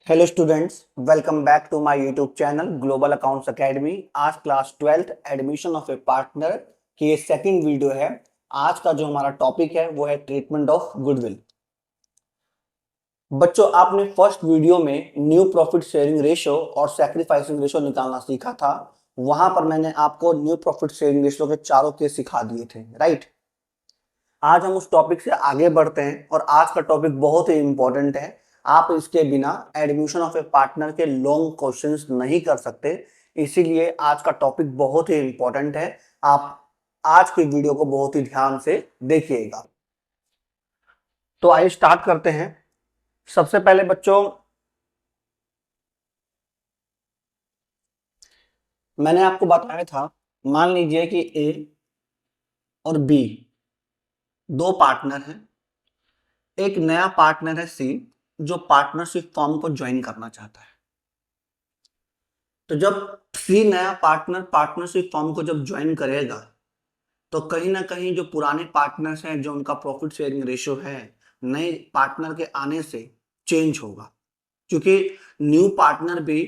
Hello students, welcome back to my YouTube channel Global Accounts Academy. आज class 12th admission of a partner की ये second video है। आज का जो हमारा टॉपिक है वो है ट्रीटमेंट ऑफ गुडविल। बच्चों, आपने फर्स्ट वीडियो में न्यू प्रॉफिट शेयरिंग रेशियो और सैक्रिफाइसिंग रेशियो निकालना सीखा था। वहां पर मैंने आपको न्यू प्रॉफिट शेयरिंग रेशियो के चारों केस सिखा दिए थे, राइट। आज हम उस टॉपिक से आगे बढ़ते हैं और आज का टॉपिक बहुत ही इंपॉर्टेंट है। आप इसके बिना एडमिशन ऑफ ए पार्टनर के लॉन्ग क्वेश्चंस नहीं कर सकते, इसीलिए आज का टॉपिक बहुत ही इंपॉर्टेंट है। आप आज की वीडियो को बहुत ही ध्यान से देखिएगा। तो आइए स्टार्ट करते हैं। सबसे पहले बच्चों, मैंने आपको बताया था, मान लीजिए कि ए और बी दो पार्टनर हैं। एक नया पार्टनर है सी, जो पार्टनरशिप फॉर्म को ज्वाइन करना चाहता है। तो जब सी नया पार्टनर पार्टनरशिप फॉर्म को जब ज्वाइन करेगा तो कहीं ना कहीं जो पुराने पार्टनर्स हैं, जो उनका प्रॉफिट शेयरिंग रेशियो है, नए पार्टनर के आने से चेंज होगा। क्योंकि न्यू पार्टनर भी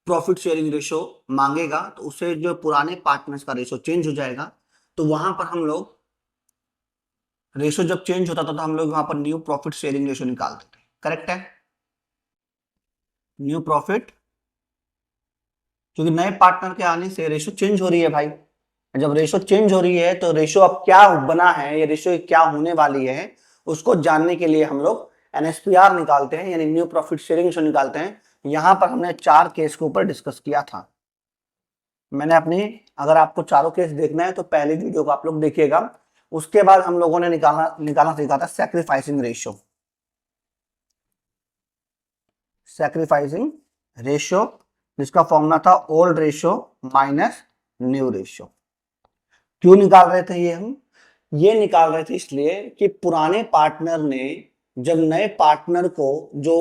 प्रॉफिट शेयरिंग रेशियो मांगेगा, तो उससे जो पुराने पार्टनर्स का रेशियो चेंज हो जाएगा। तो वहां पर हम लोग रेशियो जब चेंज होता था तो हम लोग वहां पर न्यू प्रॉफिट शेयरिंग रेशियो निकालते थे। करेक्ट है, न्यू प्रॉफिट, क्योंकि नए पार्टनर के आने से रेशियो चेंज हो रही है भाई। जब रेशियो चेंज हो रही है तो रेशियो अब क्या बना है, ये रेशियो क्या होने वाली है, उसको जानने के लिए हम लोग एनएसपीआर निकालते हैं, यानी न्यू प्रॉफिट शेयरिंग रेशियो निकालते हैं। यहां पर हमने 4 केस के ऊपर डिस्कस किया था। मैंने अपनी, अगर आपको चारों केस देखना है तो पहले वीडियो को आप लोग देखिएगा। उसके बाद हम लोगों ने निकालना सीखा था सैक्रिफाइसिंग रेशियो। सैक्रिफाइसिंग रेशियो, जिसका फॉर्मूला था old ratio minus new ratio. क्यों निकाल रहे थे ये निकाल रहे थे इसलिए कि पुराने पार्टनर ने जब नए पार्टनर को जो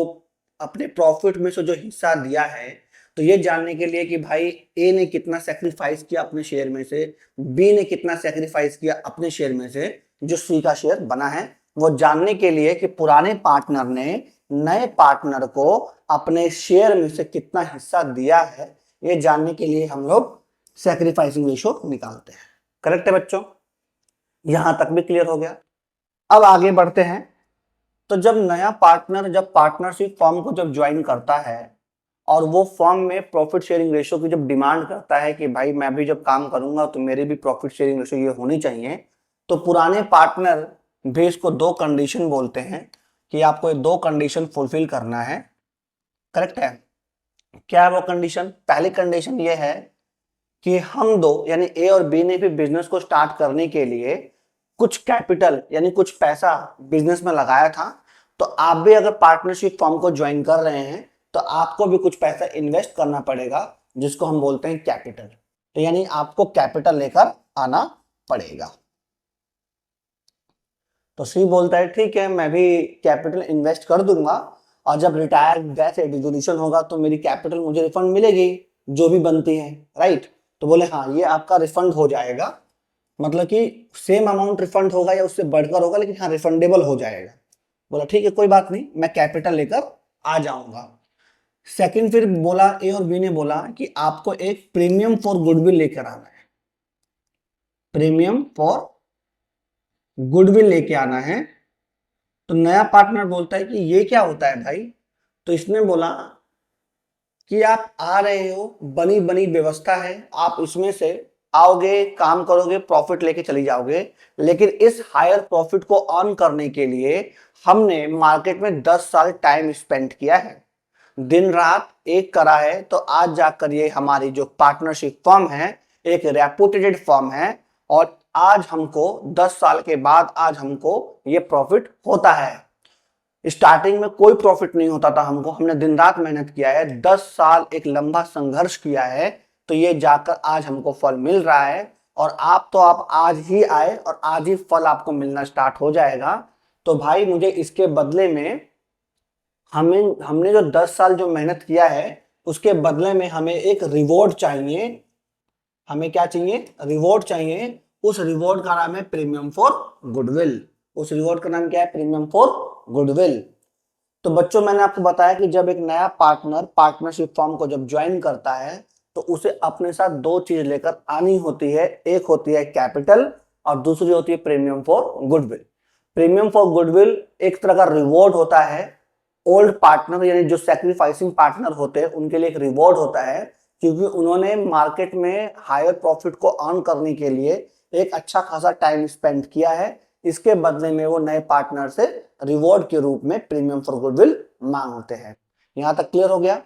अपने प्रॉफिट में से जो हिस्सा दिया है, तो ये जानने के लिए कि भाई ए ने कितना सेक्रीफाइस किया अपने शेयर में से, बी ने कितना सेक्रीफाइस किया अपने शेयर में से, जो सी का शेयर बना है, वो जानने के लिए कि पुराने पार्टनर ने नए पार्टनर को अपने शेयर में से कितना हिस्सा दिया है, ये जानने के लिए हम लोग सेक्रीफाइसिंग रेशियो निकालते हैं। करेक्ट है बच्चों, यहां तक भी क्लियर हो गया। अब आगे बढ़ते हैं। तो जब नया पार्टनर जब पार्टनरशिप फॉर्म को जब ज्वाइन करता है और वो फॉर्म में प्रॉफिट शेयरिंग रेशियो की जब डिमांड करता है कि भाई मैं भी जब काम करूंगा तो मेरी भी प्रॉफिट शेयरिंग रेशियो ये होनी चाहिए, तो पुराने पार्टनर भी इसको दो कंडीशन बोलते हैं कि आपको ये दो कंडीशन फुलफिल करना है। करेक्ट है, क्या है वो कंडीशन? पहली कंडीशन ये है कि हम दो, यानी ए और बी ने भी बिजनेस को स्टार्ट करने के लिए कुछ कैपिटल यानी कुछ पैसा बिजनेस में लगाया था। तो आप भी अगर पार्टनरशिप फॉर्म को ज्वाइन कर रहे हैं तो आपको भी कुछ पैसा इन्वेस्ट करना पड़ेगा, जिसको हम बोलते हैं कैपिटल। तो यानी आपको कैपिटल लेकर आना पड़ेगा। तो सी बोलता है ठीक है, मैं भी कैपिटल इन्वेस्ट कर दूंगा और जब रिटायर डेथ या डिसोल्यूशन होगा तो मेरी कैपिटल मुझे रिफंड मिलेगी जो भी बनती है, राइट। तो बोले हाँ, ये आपका रिफंड हो जाएगा, मतलब कि सेम अमाउंट रिफंड होगा या उससे बढ़कर होगा, लेकिन हाँ रिफंडेबल हो जाएगा। बोला ठीक है, कोई बात नहीं, मैं कैपिटल लेकर आ जाऊंगा। सेकंड फिर बोला, ए और बी ने बोला कि आपको एक प्रीमियम फॉर गुडविल लेकर आना है। प्रीमियम फॉर गुडविल लेके आना है। तो नया पार्टनर बोलता है कि ये क्या होता है भाई? तो इसने बोला कि आप आ रहे हो, बनी बनी व्यवस्था है, आप इसमें से आओगे, काम करोगे, प्रॉफिट लेके चली जाओगे, लेकिन इस हायर प्रॉफिट को अर्न करने के लिए हमने मार्केट में 10 साल टाइम स्पेंड किया है, दिन रात एक करा है, तो आज जाकर ये हमारी जो पार्टनरशिप फर्म है एक रेपुटेटेड फर्म है और आज हमको 10 साल के बाद आज हमको ये प्रॉफिट होता है। स्टार्टिंग में कोई प्रॉफिट नहीं होता था हमको, हमने दिन रात मेहनत किया है, 10 साल एक लंबा संघर्ष किया है, तो ये जाकर आज हमको फल मिल रहा है। और आप आज ही आए और आज ही फल आपको मिलना स्टार्ट हो जाएगा। तो भाई मुझे इसके बदले में हमने जो 10 साल जो मेहनत किया है उसके बदले में हमें एक रिवॉर्ड चाहिए। हमें क्या चाहिए? रिवॉर्ड चाहिए। उस रिवॉर्ड का नाम है प्रीमियम फॉर गुडविल। उस रिवॉर्ड का नाम क्या है? Premium for goodwill. तो बच्चों मैंने आपको बताया कि जब एक नया पार्टनर पार्टनरशिप फॉर्म को जब ज्वाइन करता है तो उसे अपने साथ दो चीज लेकर आनी होती है, एक होती है कैपिटल और दूसरी होती है premium for goodwill. Premium for goodwill एक तरह का रिवॉर्ड होता है, ओल्ड पार्टनर यानी जो सैक्रिफाइसिंग पार्टनर होते हैं उनके लिए एक रिवॉर्ड होता है, क्योंकि उन्होंने मार्केट में हायर प्रॉफिट को अर्न करने के लिए एक अच्छा खासा टाइम स्पेंड किया है। इसके बदले में वो नए पार्टनर से रिवॉर्ड के रूप में प्रीमियम फॉर गुडविल मांगते हैं। यहां तक क्लियर हो गया?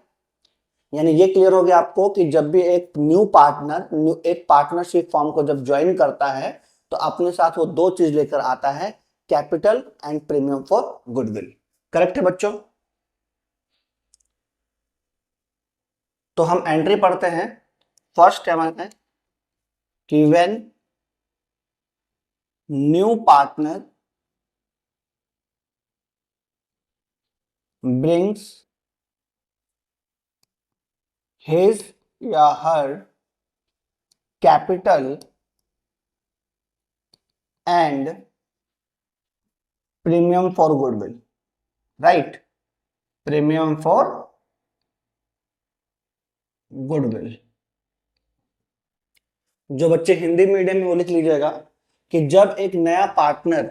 यानी ये क्लियर हो गया आपको कि जब भी एक न्यू पार्टनर एक पार्टनरशिप फॉर्म को जब ज्वाइन करता है तो अपने साथ वो दो चीज लेकर आता है, capital and premium for goodwill. Correct है बच्चों? तो हम एंट्री पढ़ते हैं। फर्स्ट है कि when new partner brings his या her capital and premium for goodwill, right? Premium for goodwill। जो बच्चे हिंदी मीडियम में वो लिख लीजिएगा कि जब एक नया पार्टनर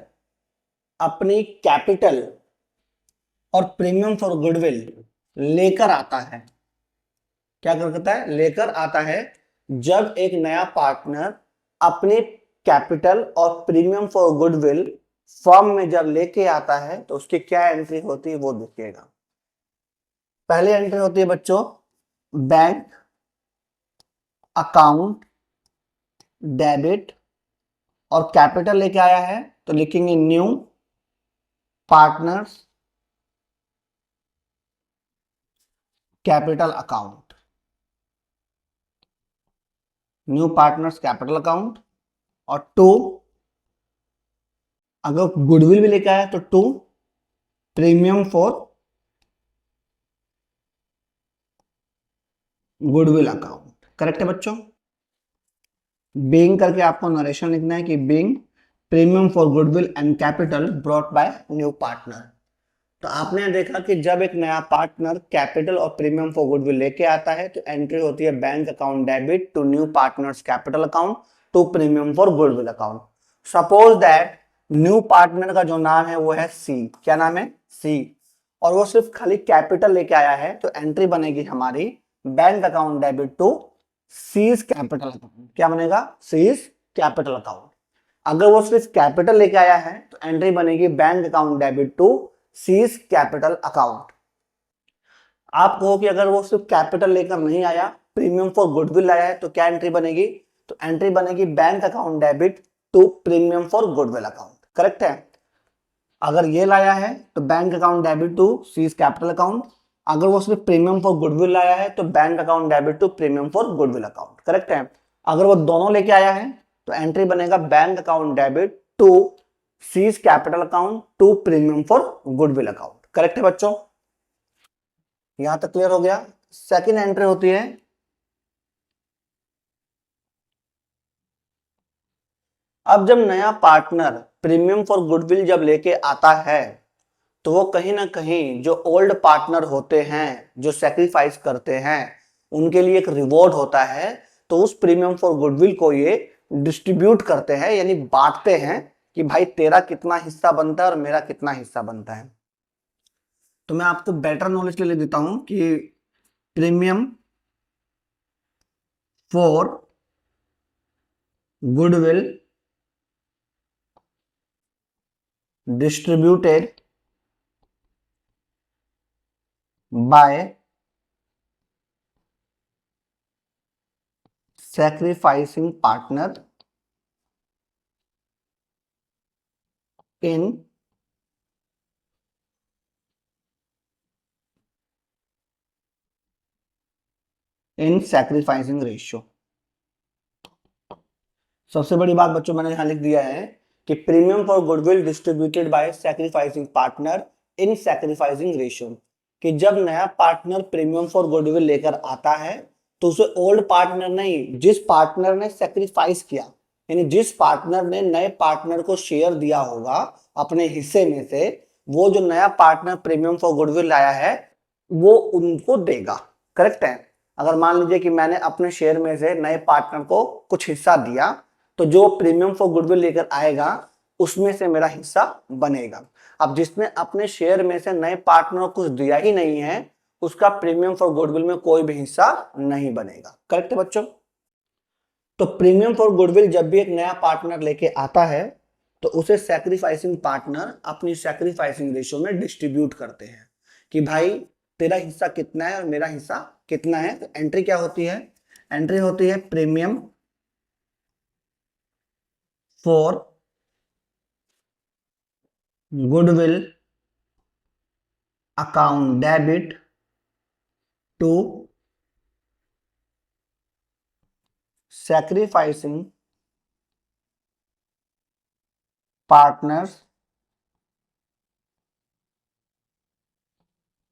अपनी कैपिटल और प्रीमियम फॉर गुडविल लेकर आता है, क्या करता है? लेकर आता है। जब एक नया पार्टनर अपनी कैपिटल और प्रीमियम फॉर गुडविल फर्म में जब लेके आता है तो उसकी क्या एंट्री होती है वो देखिएगा। पहली एंट्री होती है बच्चों बैंक अकाउंट डेबिट, और कैपिटल लेके आया है तो लिखेंगे new partners capital account, new partners capital account. और टू, अगर गुडविल भी लेके आया तो to premium for goodwill account. Correct है बच्चों? बीइंग करके आपको नरेशन लिखना है कि being premium for goodwill and capital brought by new partner. तो आपने देखा कि जब एक नया पार्टनर कैपिटल और प्रीमियम फॉर गुडविल लेके आता है तो एंट्री होती है bank account debit to new partners capital account to premium for goodwill account. Suppose that new partner का जो नाम है वो है सी। क्या नाम है? सी। और वो सिर्फ खाली कैपिटल लेके आया है तो एंट्री बनेगी हमारी bank account debit to C's capital account. क्या बनेगा? C's capital account. अगर वो सिर्फ कैपिटल लेके आया है तो एंट्री बनेगी bank account debit to C's capital account. आप कहो कि अगर वो सिर्फ कैपिटल लेकर नहीं आया, प्रीमियम फॉर गुडविल लाया है तो क्या एंट्री बनेगी? तो एंट्री बनेगी bank account debit to premium for goodwill account. Correct है? अगर ये लाया है तो bank account debit to C's capital account. अगर वो सिर्फ प्रीमियम फॉर गुडविल लाया है तो bank account debit to premium for goodwill account. Correct है? अगर वो दोनों लेके आया है तो एंट्री बनेगा bank account debit to C's capital account to premium for goodwill account. Correct है बच्चों? यहां तक क्लियर हो गया? सेकंड एंट्री होती है अब जब नया पार्टनर प्रीमियम फॉर गुडविल जब लेके आता है तो वो कहीं ना कहीं जो ओल्ड पार्टनर होते हैं जो सेक्रीफाइस करते हैं उनके लिए एक रिवॉर्ड होता है, तो उस प्रीमियम फॉर गुडविल को ये डिस्ट्रीब्यूट करते हैं यानी बांटते हैं कि भाई तेरा कितना हिस्सा बनता है और मेरा कितना हिस्सा बनता है। तो मैं आपको बेटर नॉलेज के लिए देता हूं कि premium for goodwill distributed by sacrificing partner in sacrificing ratio। सबसे बड़ी बात बच्चों मैंने यहां लिख दिया है कि premium for goodwill distributed by sacrificing partner in sacrificing ratio, कि जब नया पार्टनर प्रीमियम फॉर गुडविल लेकर आता है तो उसे ओल्ड पार्टनर नहीं, जिस पार्टनर ने सैक्रिफाइस किया यानी जिस पार्टनर ने नए पार्टनर को शेयर दिया होगा अपने हिस्से में से, वो जो नया पार्टनर प्रीमियम फॉर गुडविल लाया है वो उनको देगा। करेक्ट है। अगर मान लीजिए कि मैंने अपने शेयर में से नए पार्टनर को कुछ हिस्सा दिया, तो जो प्रीमियम फॉर गुडविल लेकर आएगा उसमें से मेरा हिस्सा बनेगा। अब जिसने अपने शेयर में से नए पार्टनर को कुछ दिया ही नहीं है, उसका प्रीमियम फॉर गुडविल में कोई भी हिस्सा नहीं बनेगा। करेक्ट है बच्चों। तो प्रीमियम फॉर गुडविल जब भी एक नया पार्टनर लेके आता है तो उसे सैक्रिफाइसिंग पार्टनर अपनी सैक्रिफाइसिंग रेशियो में डिस्ट्रीब्यूट करते हैं कि भाई तेरा हिस्सा कितना है और मेरा हिस्सा कितना है। तो एंट्री क्या होती है? एंट्री होती है premium for goodwill account debit to sacrificing partners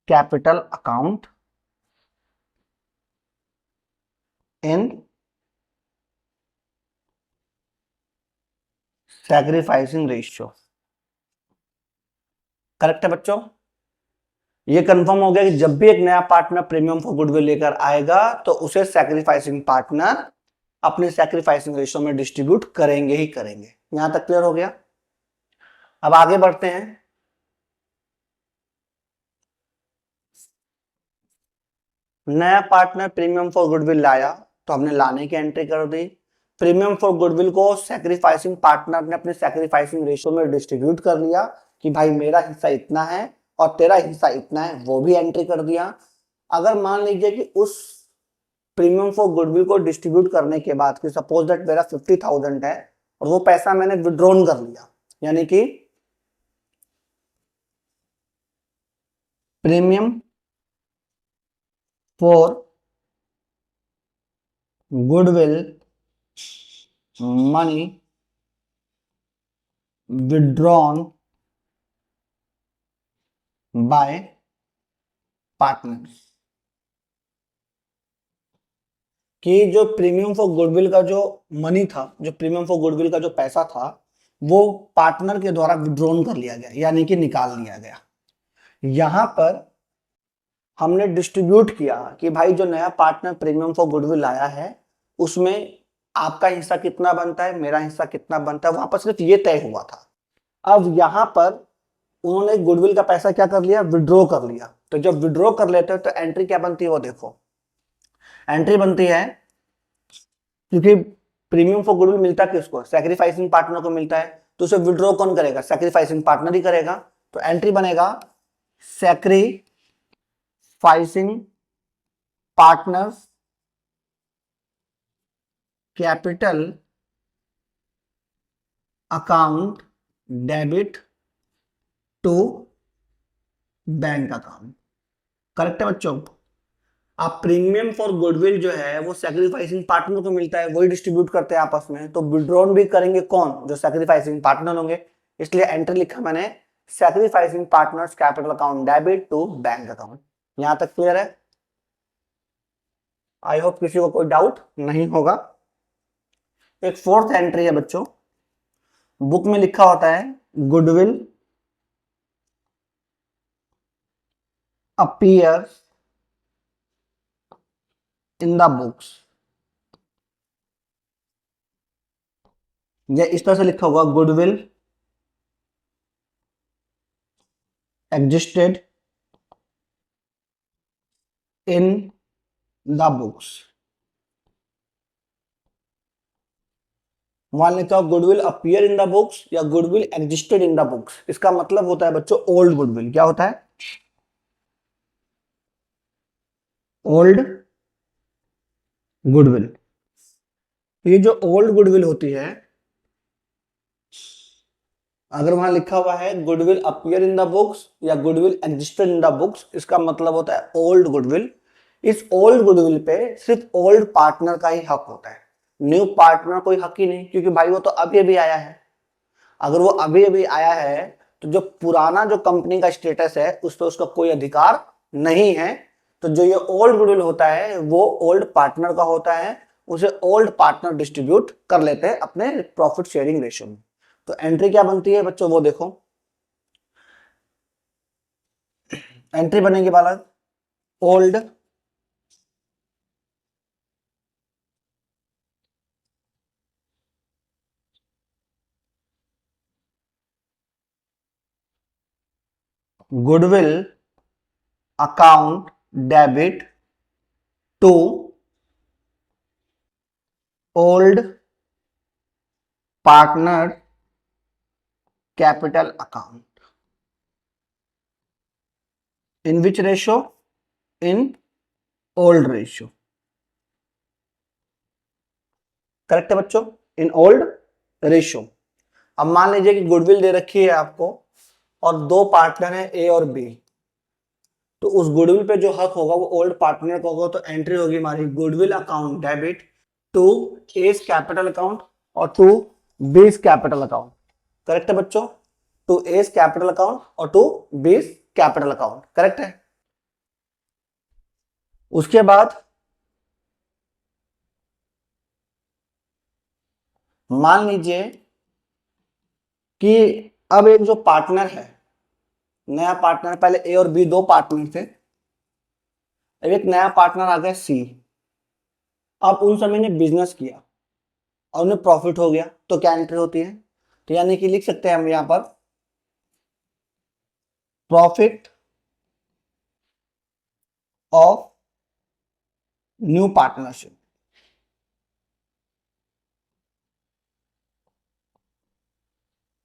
capital account in sacrificing ratio. Correct है बच्चों। ये कंफर्म हो गया कि जब भी एक नया पार्टनर प्रीमियम फॉर गुडविल लेकर आएगा तो उसे सैक्रिफाइसिंग पार्टनर अपने सैक्रिफाइसिंग रेशियो में डिस्ट्रीब्यूट करेंगे ही करेंगे। यहां तक क्लियर हो गया। अब आगे बढ़ते हैं। नया पार्टनर प्रीमियम फॉर गुडविल लाया तो हमने लाने की एंट्री कर दी। प्रीमियम फॉर गुडविल को सैक्रिफाइसिंग पार्टनर ने अपने सैक्रिफाइसिंग रेशियो में डिस्ट्रीब्यूट कर लिया कि भाई मेरा हिस्सा इतना है और तेरा हिस्सा इतना है, वो भी एंट्री कर दिया। अगर मान लीजिए कि उस प्रीमियम फॉर गुडविल को डिस्ट्रीब्यूट करने के बाद कि सपोज दैट मेरा 50,000 है और वो पैसा मैंने विड्रॉन कर लिया, यानी कि premium for goodwill money withdrawn bye partners, कि जो प्रीमियम फॉर गुडविल का जो मनी था, जो प्रीमियम फॉर गुडविल का जो पैसा था, वो पार्टनर के द्वारा विड्रॉन कर लिया गया, यानी कि निकाल लिया गया। यहां पर हमने डिस्ट्रीब्यूट किया कि भाई जो नया पार्टनर प्रीमियम फॉर गुडविल आया है उसमें आपका हिस्सा कितना बनता है, मेरा हिस्सा कितना बनता है, वहां पर सिर्फ ये तय हुआ था। अब यहां पर उन्होंने गुडविल का पैसा क्या कर लिया? विड्रॉ कर लिया। तो जब विड्रॉ कर लेते हैं तो एंट्री क्या बनती है वो देखो। एंट्री बनती है, क्योंकि प्रीमियम फॉर गुडविल मिलता किसको? सैक्रिफाइसिंग पार्टनर को मिलता है, तो उसे विड्रॉ कौन करेगा? सैक्रिफाइसिंग पार्टनर ही करेगा। तो एंट्री बनेगा sacrificing partners capital account debit to bank account. Correct है बच्चों। आप प्रीमियम फॉर गुडविल जो है वो सैक्रिफाइसिंग पार्टनर को मिलता है, वही डिस्ट्रीब्यूट करते हैं आपस में, तो विड्रॉन भी करेंगे कौन? जो सैक्रिफाइसिंग पार्टनर होंगे। इसलिए एंट्री लिखा मैंने sacrificing partners capital account debit to bank account. यहां तक क्लियर है? आई होप किसी को कोई डाउट नहीं होगा। एक फोर्थ एंट्री है बच्चों, बुक में लिखा होता है goodwill appears in the books. या इस तरह से लिखा होगा goodwill existed in the books. वहां लिखा goodwill appear in the books या goodwill existed in the books. इसका मतलब होता है बच्चों ओल्ड गुडविल। क्या होता है? Old goodwill. ये जो ओल्ड गुडविल होती है, अगर वहां लिखा हुआ है goodwill appear in the books या goodwill existed in the books, इसका मतलब होता है ओल्ड गुडविल। इस ओल्ड गुडविल पे सिर्फ ओल्ड पार्टनर का ही हक होता है, न्यू पार्टनर कोई हक ही नहीं, क्योंकि भाई वो तो अभी अभी आया है। अगर वो अभी अभी आया है तो जो पुराना जो कंपनी का स्टेटस है उस पर उसका कोई अधिकार नहीं है। तो जो ये ओल्ड गुडविल होता है वो ओल्ड पार्टनर का होता है, उसे ओल्ड पार्टनर डिस्ट्रीब्यूट कर लेते हैं अपने प्रॉफिट शेयरिंग रेशियो में। तो एंट्री क्या बनती है बच्चों वो देखो। एंट्री बनेगी बालक old goodwill account debit to old partner capital account in which ratio, in old ratio. Correct है बच्चों, इन ओल्ड रेशियो। अब मान लीजिए कि गुडविल दे रखी है आपको और दो पार्टनर है ए और बी, तो उस गुडविल पे जो हक होगा वो ओल्ड पार्टनर का होगा, तो एंट्री होगी हमारी goodwill account debit to A's capital account और to B's capital account. Correct है बच्चों, टू एस कैपिटल अकाउंट और to B's capital account. Correct है। उसके बाद मान लीजिए कि अब एक जो पार्टनर है, नया पार्टनर, पहले ए और बी दो पार्टनर थे, अब एक नया पार्टनर आ गया सी। अब उन समय ने बिजनेस किया और उन्हें प्रॉफिट हो गया, तो क्या एंट्री होती है? तो यानी कि लिख सकते हैं हम यहां पर प्रॉफिट ऑफ न्यू पार्टनरशिप।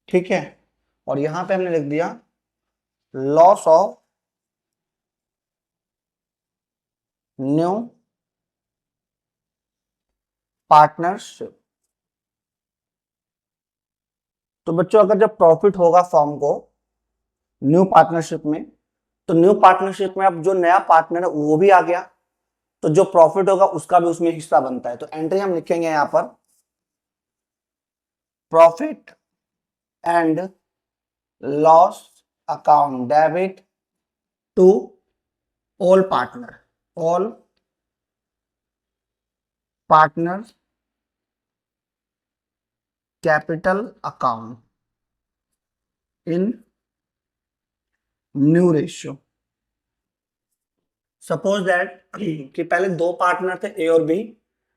ठीक है, और यहां पे हमने लिख दिया लॉस ऑफ न्यू पार्टनरशिप। तो बच्चों अगर जब प्रॉफिट होगा फर्म को न्यू पार्टनरशिप में, तो न्यू पार्टनरशिप में अब जो नया पार्टनर है वो भी आ गया, तो जो प्रॉफिट होगा उसका भी उसमें हिस्सा बनता है। तो एंट्री हम लिखेंगे यहां पर profit and loss account debit to all partner, all partner capital account in new ratio. Suppose that कि पहले दो पार्टनर थे ए और बी,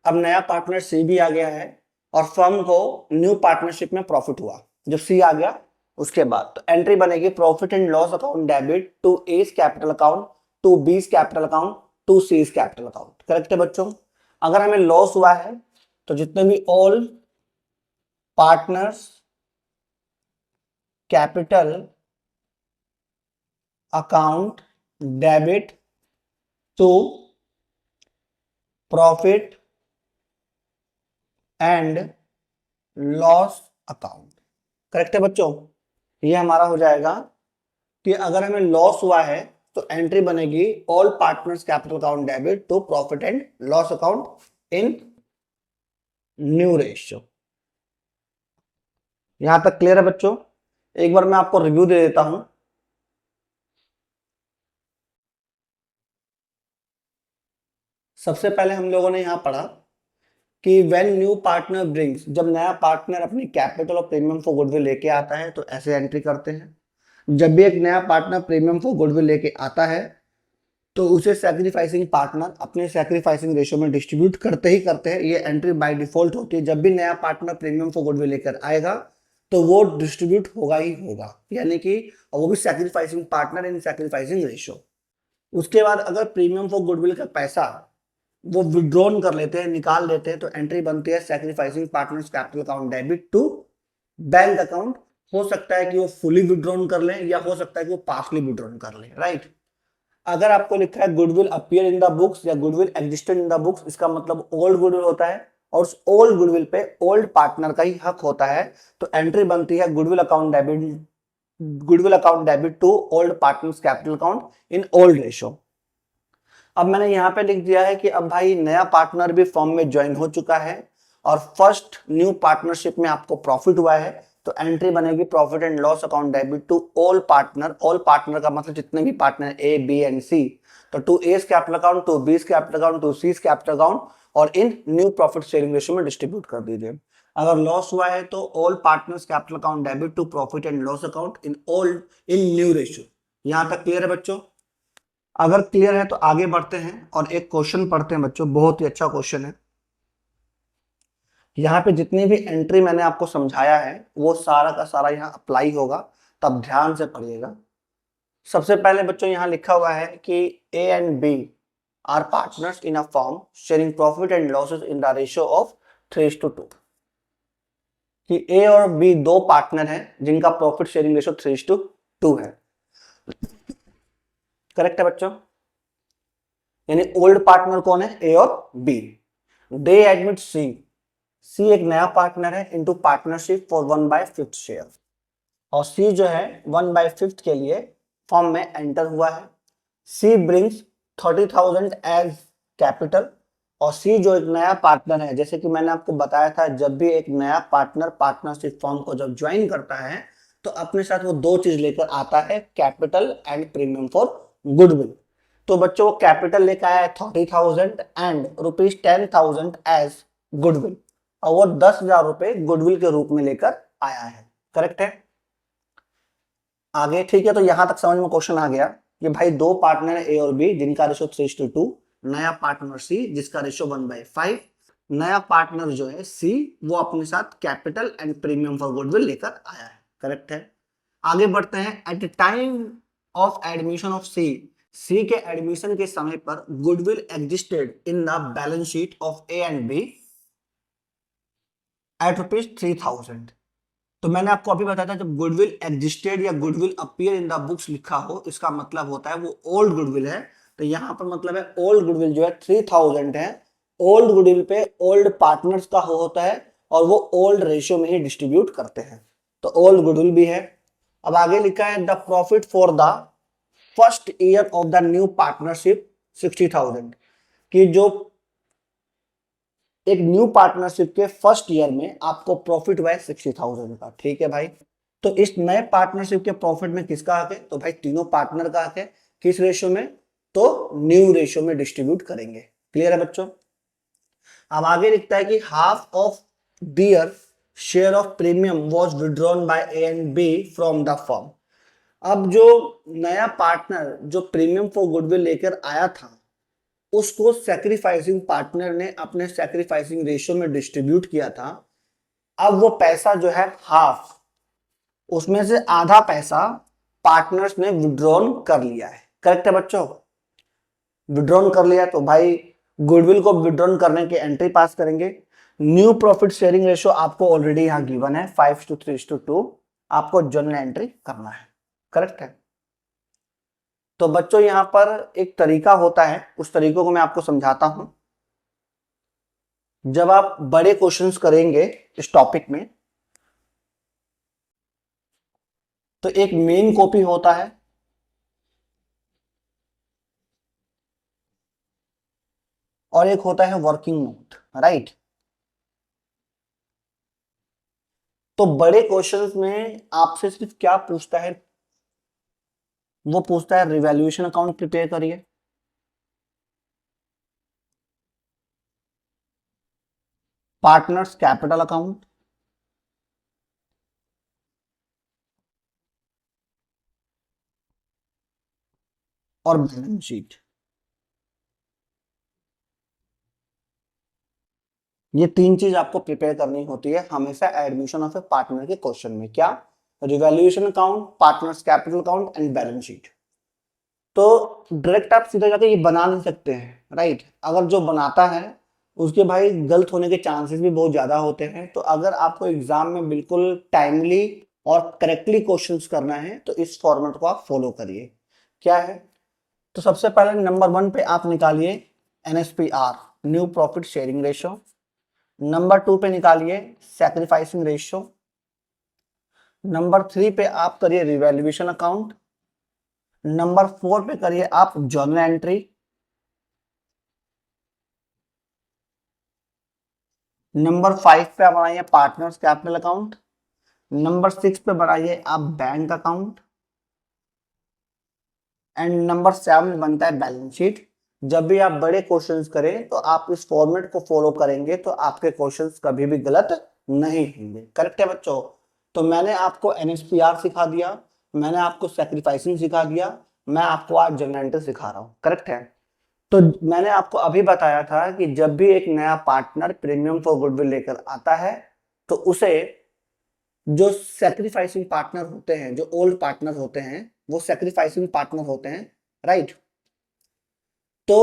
अब नया पार्टनर सी भी आ गया है और फर्म को न्यू पार्टनरशिप में प्रॉफिट हुआ जब सी आ गया। उसके बाद तो एंट्री बनेगी profit and loss account debit to A's capital account to B's capital account to C's capital account. Correct है बच्चों। अगर हमें लॉस हुआ है तो जितने भी all partners capital account debit to profit and loss account. Correct है बच्चों, ये हमारा हो जाएगा कि अगर हमें लॉस हुआ है तो एंट्री बनेगी all partners capital account debit to profit and loss account in new ratio. यहां तक क्लियर है बच्चों? एक बार मैं आपको रिव्यू दे देता हूं। सबसे पहले हम लोगों ने यहां पढ़ा कि व्हेन न्यू पार्टनर ब्रिंग्स, जब नया पार्टनर अपनी कैपिटल और प्रीमियम फॉर गुडविल लेके आता है तो ऐसे एंट्री करते हैं। जब भी एक नया पार्टनर प्रीमियम फॉर गुडविल लेके आता है तो उसे सैक्रिफाइसिंग पार्टनर अपने सैक्रिफाइसिंग रेशियो में डिस्ट्रीब्यूट करते ही करते हैं। ये एंट्री बाय डिफॉल्ट होती है। जब भी नया पार्टनर प्रीमियम फॉर गुडविल लेकर आएगा तो वो डिस्ट्रीब्यूट होगा ही होगा, यानी कि वो भी sacrificing partner in sacrificing ratio. उसके बाद अगर प्रीमियम फॉर गुडविल का पैसा वो विड्रॉन कर लेते हैं, निकाल लेते हैं, तो एंट्री बनती है sacrificing partners capital account debit to bank account. हो सकता है कि वो फुली विड्रॉन कर लें या हो सकता है कि वो पार्शली विड्रॉन कर लें, राइट। अगर आपको लिखा है goodwill appear in the books या goodwill existed in the books, इसका मतलब ओल्ड गुडविल होता है और उस ओल्ड गुडविल पे ओल्ड पार्टनर का ही हक होता है। तो एंट्री बनती है goodwill account debit to old partners capital account in old ratio. अब मैंने यहां पे लिख दिया है कि अब भाई नया पार्टनर भी फर्म में ज्वाइन हो चुका है और फर्स्ट न्यू पार्टनरशिप में आपको प्रॉफिट हुआ है, तो एंट्री बनेगी profit and loss account debit to all partner. All partner का मतलब जितने भी partner A B and C, तो to A's capital account, to B's capital account, to C's capital account और in new profit sharing ratio में distribute कर दीजिए। अगर लॉस हुआ है तो all partners capital account debit to profit and loss account in new ratio. यहां तक क्लियर है बच्चों? अगर क्लियर है तो आगे बढ़ते हैं और एक क्वेश्चन पढ़ते हैं बच्चों, बहुत ही अच्छा क्वेश्चन है। यहाँ पे जितनी भी एंट्री मैंने आपको समझाया है वो सारा का सारा यहाँ अप्लाई होगा, तब ध्यान से पढ़िएगा। सबसे पहले बच्चों यहाँ लिखा हुआ है कि A and B are partners in a firm sharing profit and losses in the ratio of 3:2, कि ए और बी दो पार्टनर हैं जिनका प्रॉफिट शेयरिंग रेशियो 3:2 है। करेक्ट है बच्चों? यानी ओल्ड पार्टनर कौन है? ए और बी। दे एडमिट सी, सी एक नया पार्टनर है, इनटू पार्टनरशिप फॉर 1/5 शेयर, और सी जो है 1/5 के लिए फॉर्म में एंटर हुआ है। सी ब्रिंग्स 30,000 एज कैपिटल, और सी जो एक नया पार्टनर है, जैसे कि मैंने आपको बताया था, जब भी एक नया पार्टनर पार्टनरशिप फॉर्म को जब ज्वाइन करता है तो अपने साथ वो दो चीज लेकर आता है, capital and premium for goodwill. तो बच्चों वो कैपिटल लेकर आया है 30,000 एंड ₹10,000 एज गुडविल, और वो 10,000 रुपए गुडविल के रूप में लेकर आया है। करेक्ट है? आगे ठीक है, तो यहां तक समझ में क्वेश्चन आ गया कि भाई दो पार्टनर है ए और बी जिनका रेशो 3:2, नया पार्टनर सी जिसका रेशो 1/5, नया पार्टनर जो है सी वो अपने साथ capital and premium for goodwill लेकर आया है। करेक्ट है? आगे बढ़ते हैं। At the time of admission of C, C के एडमिशन के समय पर goodwill existed in the balance sheet of A and B at ₹3,000। तो मैंने आपको अभी बताया था, जब गुडविल एग्जिस्टेड या goodwill appear in the books लिखा हो, इसका मतलब होता है वो ओल्ड गुडविल है। तो यहाँ पर मतलब है ओल्ड गुडविल जो है 3,000 है। ओल्ड गुडविल पे ओल्ड पार्टनर्स का होता है और वो ओल्ड रेशियो में ही डिस्ट्रीब्यूट करते हैं, तो ओल्ड गुडविल भी है। अब आगे लिखा है the profit for the first year of the new partnership 60,000, कि जो एक न्यू पार्टनरशिप के फर्स्ट ईयर में आपको प्रॉफिट हुआ है 60,000 का। ठीक है भाई, तो इस नए पार्टनरशिप के प्रॉफिट में किसका हक है? तो भाई तीनों पार्टनर का हक है। किस रेशियो में? तो न्यू रेशियो में डिस्ट्रीब्यूट करेंगे। क्लियर है बच्चों? अब आगे लिखता है कि half of their share of premium was withdrawn by A and B from the firm. अब जो नया पार्टनर जो प्रीमियम फॉर गुडविल लेकर आया था, उसको सैक्रिफाइसिंग पार्टनर ने अपने सैक्रिफाइसिंग रेशियो में डिस्ट्रीब्यूट किया था। अब वो पैसा जो है हाफ, उसमें से आधा पैसा पार्टनर्स ने विड्रॉन कर लिया है। करेक्ट है बच्चों? विड्रॉन कर लिया तो भाई गुडविल को विड्रॉन करने की एंट्री पास करेंगे। न्यू प्रॉफिट शेयरिंग रेशियो आपको ऑलरेडी यहां गिवन है 5:3:2, आपको जर्नल एंट्री करना है। करेक्ट है? तो बच्चों यहां पर एक तरीका होता है, उस तरीकों को मैं आपको समझाता हूं। जब आप बड़े क्वेश्चंस करेंगे इस टॉपिक में, तो एक मेन कॉपी होता है और एक होता है वर्किंग नोट, राइट? तो बड़े क्वेश्चंस में आपसे सिर्फ क्या पूछता है? वो पूछता है रिवैल्यूएशन अकाउंट प्रिपेयर करिए, पार्टनर्स कैपिटल अकाउंट, और बैलेंस शीट। ये तीन चीज आपको प्रिपेयर करनी होती है हमेशा एडमिशन ऑफ ए पार्टनर के क्वेश्चन में। क्या? Revaluation account, partners capital account and balance sheet. तो डायरेक्ट आप सीधा जाके ये बना नहीं सकते हैं, राइट? अगर जो बनाता है उसके भाई गलत होने के चांसेस भी बहुत ज्यादा होते हैं। तो अगर आपको एग्जाम में बिल्कुल टाइमली और करेक्टली क्वेश्चंस करना है तो इस फॉर्मेट को आप फॉलो करिए। क्या है? तो सबसे पहले नंबर 1 पे आप निकालिए NSPR, new profit sharing ratio. Number 2 पे निकालिए सैक्रिफाइसिंग रेशियो। नंबर 3 पे आप करिए रिवैल्यूएशन अकाउंट। नंबर 4 पे करिए आप जर्नल एंट्री। नंबर 5 पे आप बनाइए पार्टनर्स कैपिटल अकाउंट। नंबर 6 पे बनाइए आप बैंक अकाउंट। एंड नंबर 7 बनता है बैलेंस शीट। जब भी आप बड़े क्वेश्चंस करें तो आप इस फॉर्मेट को फॉलो करेंगे तो आपके क्वेश्चंस कभी भी गलत नहीं होंगे। करेक्ट है बच्चों? तो मैंने आपको NSPR सिखा दिया, मैंने आपको सैक्रिफाइसिंग सिखा दिया, मैं आपको आज जनरल एंट्री सिखा रहा हूँ, करेक्ट है। तो मैंने आपको अभी बताया था कि जब भी एक नया पार्टनर प्रीमियम फॉर गुडविल लेकर आता है तो उसे जो सेक्रीफाइसिंग पार्टनर होते हैं, जो ओल्ड पार्टनर होते हैं, वो सेक्रीफाइसिंग पार्टनर होते हैं, राइट। तो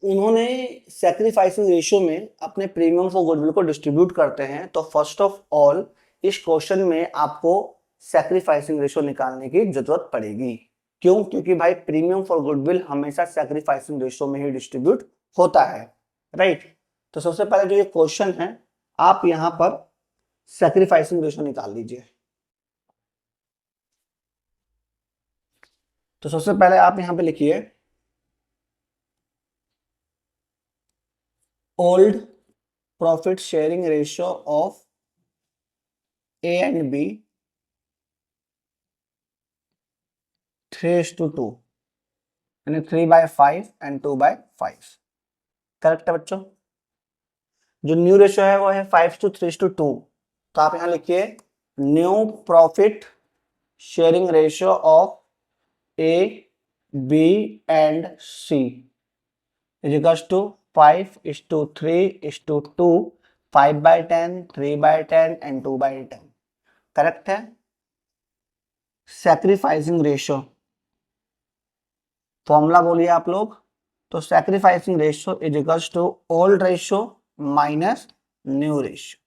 उन्होंने सेक्रीफाइसिंग रेशियो में अपने प्रीमियम फॉर गुडविल को डिस्ट्रीब्यूट करते हैं। तो फर्स्ट ऑफ ऑल इस क्वेश्चन में आपको सेक्रीफाइसिंग रेशियो निकालने की जरूरत पड़ेगी। क्यों? क्योंकि भाई प्रीमियम फॉर गुडविल हमेशा सेक्रीफाइसिंग रेशियो में ही डिस्ट्रीब्यूट होता है, राइट। तो सबसे पहले जो ये क्वेश्चन है, आप यहां पर सेक्रीफाइसिंग रेशियो निकाल लीजिए। तो सबसे पहले आप यहां पे लिखिए old profit sharing ratio of A and B 3:2, यानी 3/5 एंड 2/5, करेक्ट है बच्चों। जो न्यू रेशियो है वो है 5:3:2। तो आप यहां लिखिए new profit sharing ratio of A B and C is equals to 5:3:2, 5/10, 3/10 and 2/10, correct है। सैक्रिफाइसिंग रेशियो फॉर्मूला बोलिए आप लोग। तो sacrificing ratio is equals to old ratio minus new ratio,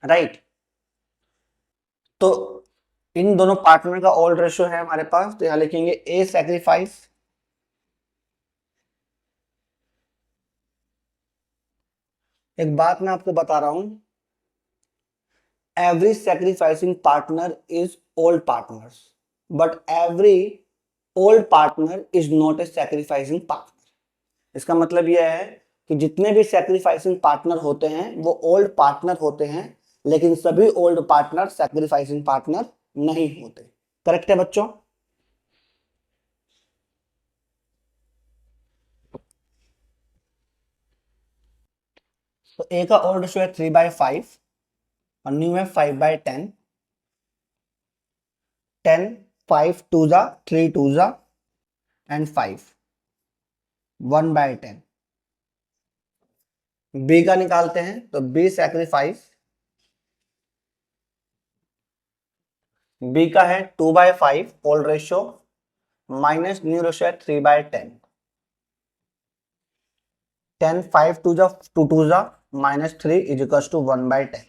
right. तो इन दोनों पार्टनर का ओल्ड रेशियो है हमारे पास, तो यहां लिखेंगे ए सैक्रिफाइस एक बात मैं आपको बता रहा हूं, every sacrificing partner is old partners, but every old partner is not a sacrificing partner। इसका मतलब यह है कि जितने भी सैक्रिफाइसिंग पार्टनर होते हैं वो ओल्ड पार्टनर होते हैं, लेकिन सभी ओल्ड पार्टनर सैक्रिफाइसिंग पार्टनर नहीं होते, करेक्ट है बच्चों। तो ए का ओल्ड रेशियो है 3/5 और न्यू है 5/10। 10 5 2 जा 3 2 जा एंड 5 1/10। बी का निकालते हैं तो बी सैक्रिफाइस, बी का है 2/5 old ratio minus new ratio है 3/10। 10 5 2 जा 2 2 जा माइनस 3 इज इक्वल टू 1/10।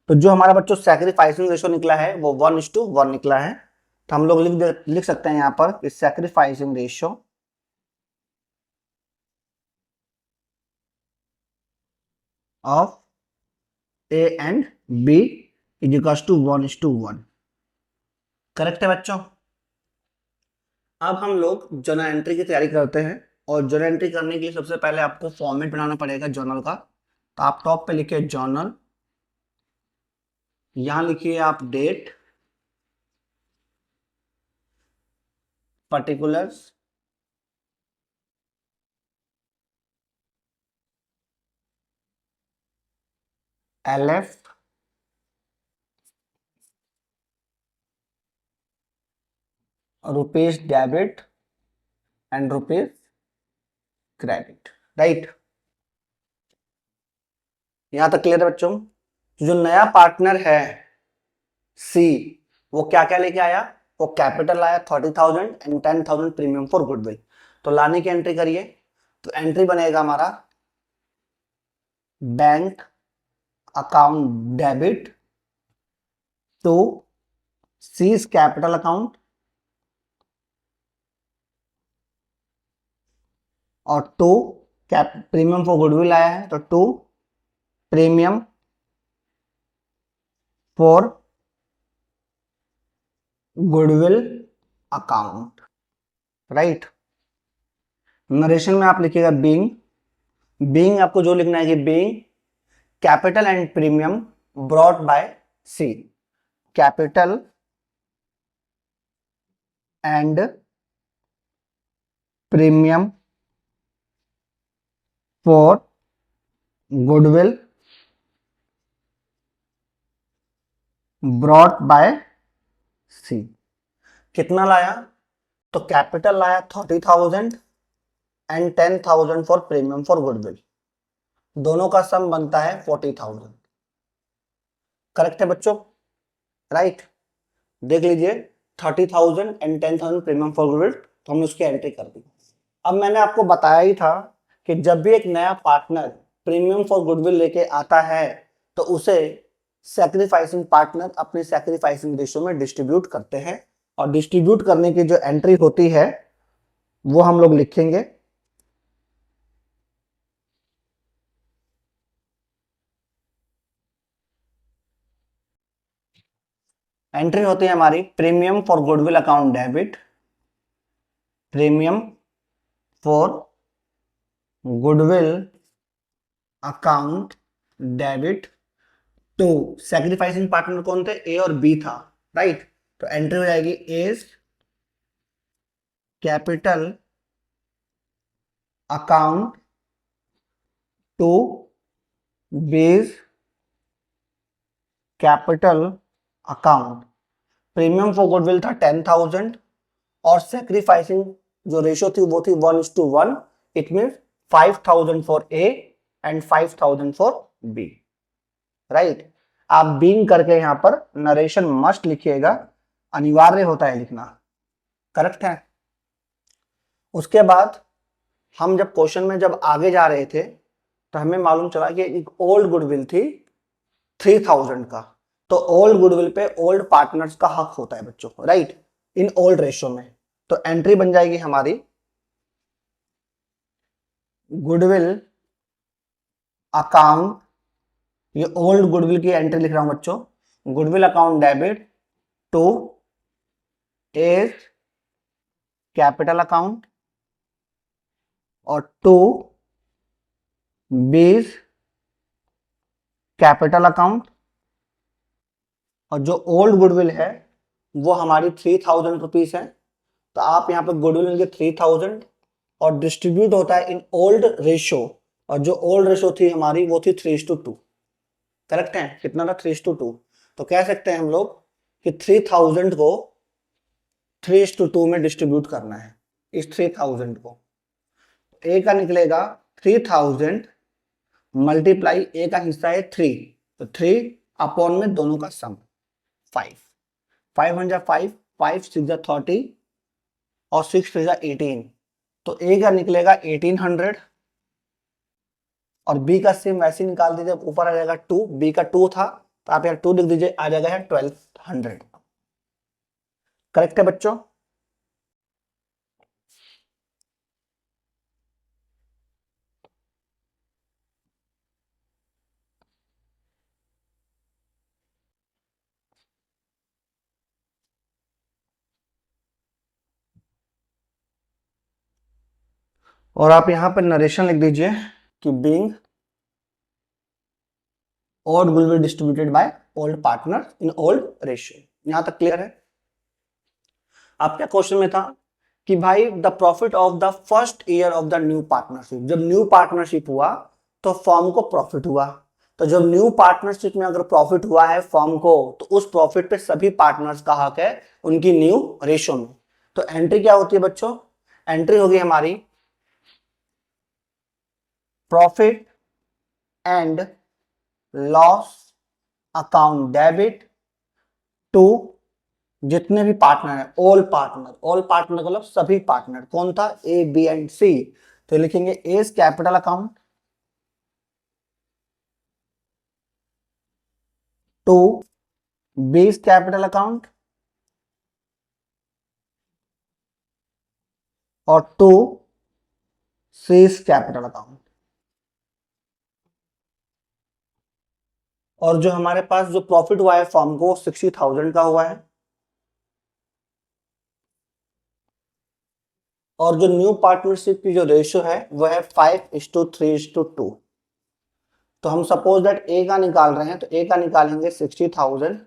तो जो हमारा बच्चों सैक्रिफाइसिंग रेशियो निकला है वो 1:1 निकला है। तो हम लोग लिख सकते हैं यहाँ पर कि sacrificing ratio of A and B is equal to 1:1, correct है बच्चों। अब हम लोग जर्नल एंट्री की तैयारी करते हैं, और जर्नल एंट्री करने के लिए सबसे पहले आपको फॉर्मेट बनाना पड़ेगा जर्नल का। तो आप टॉप पे लिखिए जर्नल, यहां लिखिए आप date, particulars, LF, rupees debit and rupees credit, right. यहां तक क्लियर है बच्चों। जो नया पार्टनर है सी, वो क्या क्या लेके आया? वो कैपिटल आया 30,000 एंड 10,000 प्रीमियम फॉर गुडविल। तो लाने की एंट्री करिए। तो एंट्री बनेगा हमारा bank account debit to C's capital account और टू प्रीमियम फॉर गुडविल आया है तो to premium for goodwill account, right. Narration में आप लिखिएगा बीइंग, बीइंग आपको जो लिखना है कि being capital and premium brought by C, capital and premium for goodwill brought by C. कितना लाया? तो कैपिटल लाया 30,000 and 10,000 for premium for goodwill, दोनों का सम बनता है 40,000। करेक्ट है बच्चों? राइट। देख लीजिए 30,000 एंड 10,000 प्रीमियम फॉर गुडविल, तो हमने उसकी एंट्री कर दी। अब मैंने आपको बताया ही था कि जब भी एक नया पार्टनर प्रीमियम फॉर गुडविल लेके आता है तो उसे सैक्रिफाइसिंग पार्टनर अपने सैक्रिफाइसिंग रेशो में डिस्ट्रीब्यूट करते हैं, और डिस्ट्रीब्यूट करने की जो एंट्री होती है वो हम लोग लिखेंगे। एंट्री होती है हमारी premium for goodwill account debit, premium for goodwill account debit to sacrificing partner कौन थे? ए और बी था, राइट। तो एंट्री हो जाएगी A's capital account to B's capital account. Premium for goodwill था 10,000 और सैक्रिफाइसिंग जो रेशियो थी वो थी 1:1। It mean 5,000 for A and 5,000 for B, right. आप बीइंग करके यहां पर नरेशन मस्ट लिखिएगा, अनिवार्य होता है लिखना। करेक्ट है? उसके बाद हम जब क्वेश्चन में जब आगे जा रहे थे तो हमें मालूम चला कि एक ओल्ड गुडविल थी 3,000 का, तो ओल्ड गुडविल पे ओल्ड पार्टनर्स का हक होता है बच्चों, राइट, इन ओल्ड रेशियो में। तो एंट्री बन जाएगी हमारी गुडविल अकाउंट, ये ओल्ड गुडविल की एंट्री लिख रहा हूं बच्चों, goodwill account debit to A's capital account और टू बेस कैपिटल अकाउंट। और जो ओल्ड गुडविल है वो हमारी 3,000 रुपीज है, तो आप यहाँ पे गुडविल लिखे 3,000 और डिस्ट्रीब्यूट होता है इन ओल्ड रेशो, और जो ओल्ड रेशो थी हमारी वो थी 3:2। करेक्ट है? कितना था? 3:2। तो कह सकते हैं हम लोग कि 3,000 को 3:2 में डिस्ट्रीब्यूट करना है, इस 3,000 को। ए का निकलेगा 3,000 मल्टीप्लाई, ए का हिस्सा है 3, तो 3 अपॉन में दोनों का सम 5, 5 1 जा 5, 5 6 जा 30 और 6 3 जा 18, तो ए का निकलेगा 1800 और बी का सेम वैसे निकाल दीजिए, ऊपर आ जाएगा 2, बी का 2 था तो आप यहाँ 2 लिख दीजिए, आ जाएगा है 1200। करेक्ट है बच्चों? और आप यहां पर नरेशन लिख दीजिए कि being old will be distributed by old partner in old ratio. यहां तक क्लियर है? आपका क्वेश्चन में था कि भाई the profit of the first year of the new partnership, जब न्यू पार्टनरशिप हुआ तो फर्म को प्रॉफिट हुआ, तो जब न्यू पार्टनरशिप में अगर प्रॉफिट हुआ है फर्म को तो उस प्रॉफिट पे सभी पार्टनर्स का हक है उनकी न्यू रेशियो में। तो एंट्री क्या होती है बच्चों? एंट्री होगी हमारी profit and loss account debit to जितने भी पार्टनर है ऑल पार्टनर, ऑल पार्टनर मतलब सभी पार्टनर, कौन था? ए बी एंड सी, तो लिखेंगे A's capital account to B's capital account और टू सीज कैपिटल अकाउंट। और जो हमारे पास जो प्रॉफिट हुआ है फर्म को 60,000 का हुआ है, और जो न्यू पार्टनरशिप की जो रेशियो है वो है 5:3:2। तो हम सपोज दैट ए का निकाल रहे हैं, तो ए का निकालेंगे 60,000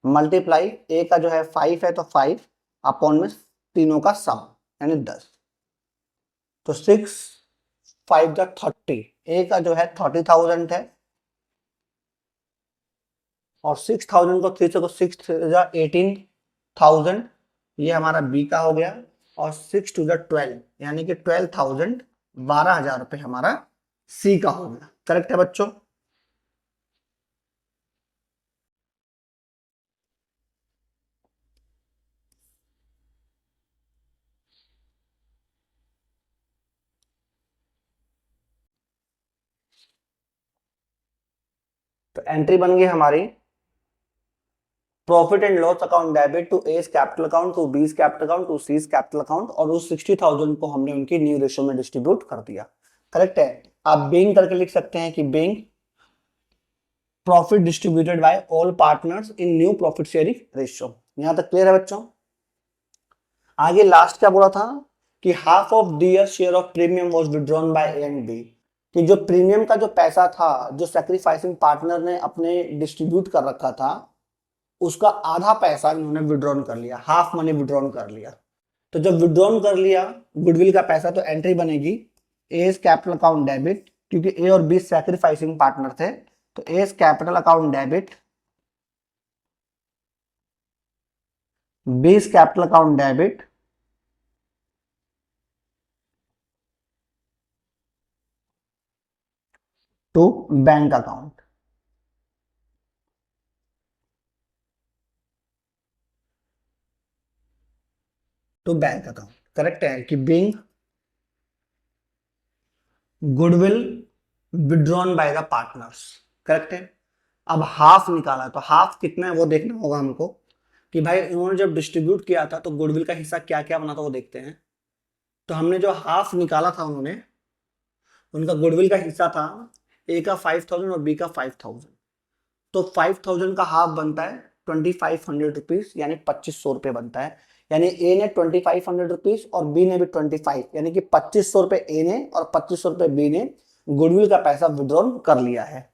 मल्टीप्लाई, ए का जो है 5 है तो 5 अपॉन में तीनों का सम यानी 10, तो 6 5 जा 30, ए का जो है 30,000 है और 6,000 को 3 से 6 जा 18,000 ये हमारा बी का हो गया, और 6 टू द 12 यानी कि 12,000 12,000 रुपए हमारा सी का हो गया। करेक्ट है बच्चों? तो एंट्री बन गई हमारी, profit and loss account debit to A's capital account to B's capital account to C's capital account, और उस 60,000 को हमने उनकी न्यू रेशियो में डिस्ट्रीब्यूट कर दिया। करेक्ट है? आप बेइंग करके लिख सकते हैं कि being profit distributed by all partners in new profit sharing ratio. यहां तक क्लियर है बच्चों? आगे लास्ट क्या बोला था कि half of their share of premium was withdrawn by A and B, कि जो प्रीमियम का जो पैसा था जो सैक्रिफाइसिंग पार्टनर ने अपने डिस्ट्रीब्यूट कर रखा था, उसका आधा पैसा इन्होंने विड्रॉन कर लिया, हाफ मनी विड्रॉन कर लिया। तो जब विड्रॉन कर लिया गुडविल का पैसा, तो एंट्री बनेगी एज कैपिटल अकाउंट डेबिट, क्योंकि ए और बी सैक्रिफाइसिंग पार्टनर थे, तो A's capital account debit, B's capital account debit to bank account. To bank account. Correct है कि being goodwill withdrawn by the partners. Correct है? अब हाफ निकाला, तो हाफ कितना है वो देखना होगा हमको, कि भाई इन्होंने जब डिस्ट्रीब्यूट किया था तो गुडविल का हिस्सा क्या क्या बना था वो देखते हैं। तो हमने जो हाफ निकाला था, उन्होंने उनका गुडविल का हिस्सा था ए का 5,000 और बी का 5,000, तो 5,000 का हाफ बनता है 2,500 रुपीज, यानी 2,500 रुपये बनता है। यानी ए ने 2,500 रुपीज और बी ने भी 25, यानी कि 2,500 रुपये ए ने और 2,500 रुपये बी ने गुडविल का पैसा विड्रॉन कर लिया है।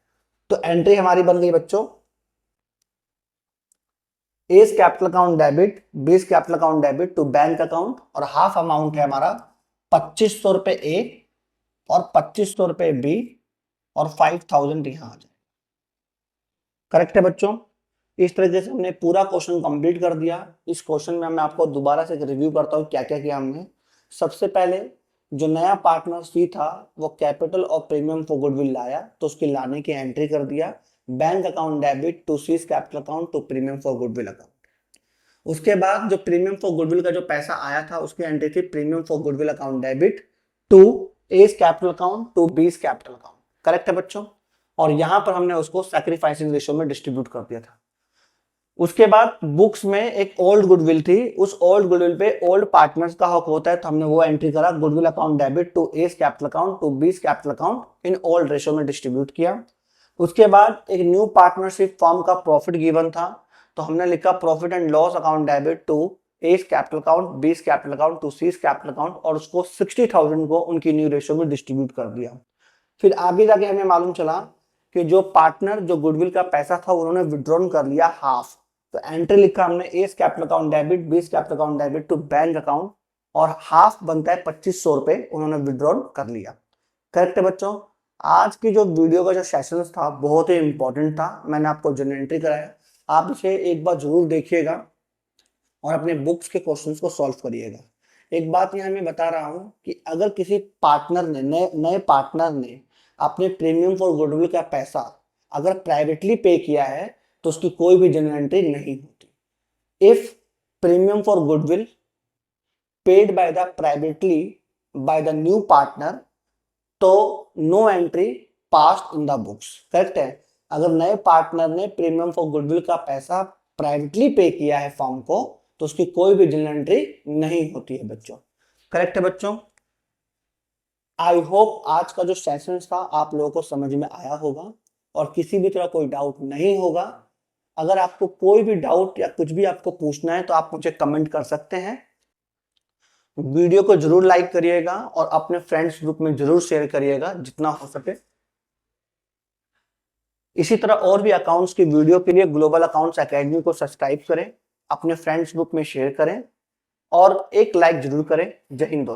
तो एंट्री हमारी बन गई बच्चों, A's capital account debit, B's capital account debit to bank account, और हाफ अमाउंट है हमारा 2,500 रुपये ए और 2,500 रुपये बी, और 5,000 यहां आ जाए। करेक्ट है बच्चों? इस तरीके से हमने पूरा क्वेश्चन कंप्लीट कर दिया। इस क्वेश्चन में मैं आपको दोबारा से रिव्यू करता हूँ क्या क्या किया हमने। सबसे पहले जो नया पार्टनर सी था वो कैपिटल और प्रीमियम फॉर गुडविल लाया, तो उसकी लाने की एंट्री कर दिया, bank account debit to C's capital account to premium for goodwill account. उसके बाद जो प्रीमियम फॉर गुडविल का जो पैसा आया था उसकी एंट्री थी premium for goodwill account debit to A's capital account to B's capital account. Correct है बच्चों? और यहां पर हमने उसको सैक्रिफाइसिंग रेशियो में डिस्ट्रीब्यूट कर दिया था। उसके बाद बुक्स में एक ओल्ड गुडविल थी, उस ओल्ड गुडविल पे ओल्ड पार्टनर्स का हक होता है, तो हमने वो एंट्री करा, goodwill account debit to A's capital account to B's capital account in old ratio में डिस्ट्रीब्यूट किया। उसके बाद एक न्यू पार्टनरशिप फॉर्म का प्रॉफिट गिवन था, तो हमने लिखा profit and loss account debit to A's capital account, B's capital account to C's capital account, और उसको 60,000 को उनकी न्यू रेशियो में डिस्ट्रीब्यूट कर दिया। फिर आगे जाके हमें मालूम चला कि जो पार्टनर जो गुडविल का पैसा था उन्होंने विड्रॉन कर लिया हाफ, तो एंट्री लिखा हमने A's capital account debit, B's capital account debit to bank account, और हाफ बनता है 2,500 रुपए, उन्होंने विड्रॉन कर लिया। करेक्ट है बच्चों? आज की जो वीडियो का जो सेशन था बहुत ही इंपॉर्टेंट था, मैंने आपको जो एंट्री कराया, आप इसे एक बार जरूर देखिएगा और अपने बुक्स के क्वेश्चंस को सॉल्व करिएगा। एक बात यहाँ मैं बता रहा हूँ कि अगर किसी पार्टनर ने नए पार्टनर ने अपने प्रीमियम फॉर गुडविल का पैसा अगर प्राइवेटली पे किया है तो उसकी कोई भी जनरल एंट्री नहीं होती। If premium for goodwill paid by the privately by the new partner, तो no entry passed in the books. Correct है? अगर नए पार्टनर ने प्रीमियम फॉर गुडविल का पैसा प्राइवेटली पे किया है फॉर्म को, तो उसकी कोई भी जनरल एंट्री नहीं होती है बच्चों। करेक्ट है बच्चों? आई होप आज का जो सेशन था आप लोगों को समझ में आया होगा और किसी भी तरह कोई डाउट नहीं होगा। अगर आपको कोई भी डाउट या कुछ भी आपको पूछना है तो आप मुझे कमेंट कर सकते हैं। वीडियो को जरूर लाइक करिएगा और अपने फ्रेंड्स ग्रुप में जरूर शेयर करिएगा जितना हो सके। इसी तरह और भी अकाउंट्स की वीडियो के लिए ग्लोबल अकाउंट्स एकेडमी को सब्सक्राइब करें, अपने फ्रेंड्स ग्रुप में शेयर करें और एक लाइक जरूर करें। जय हिंद।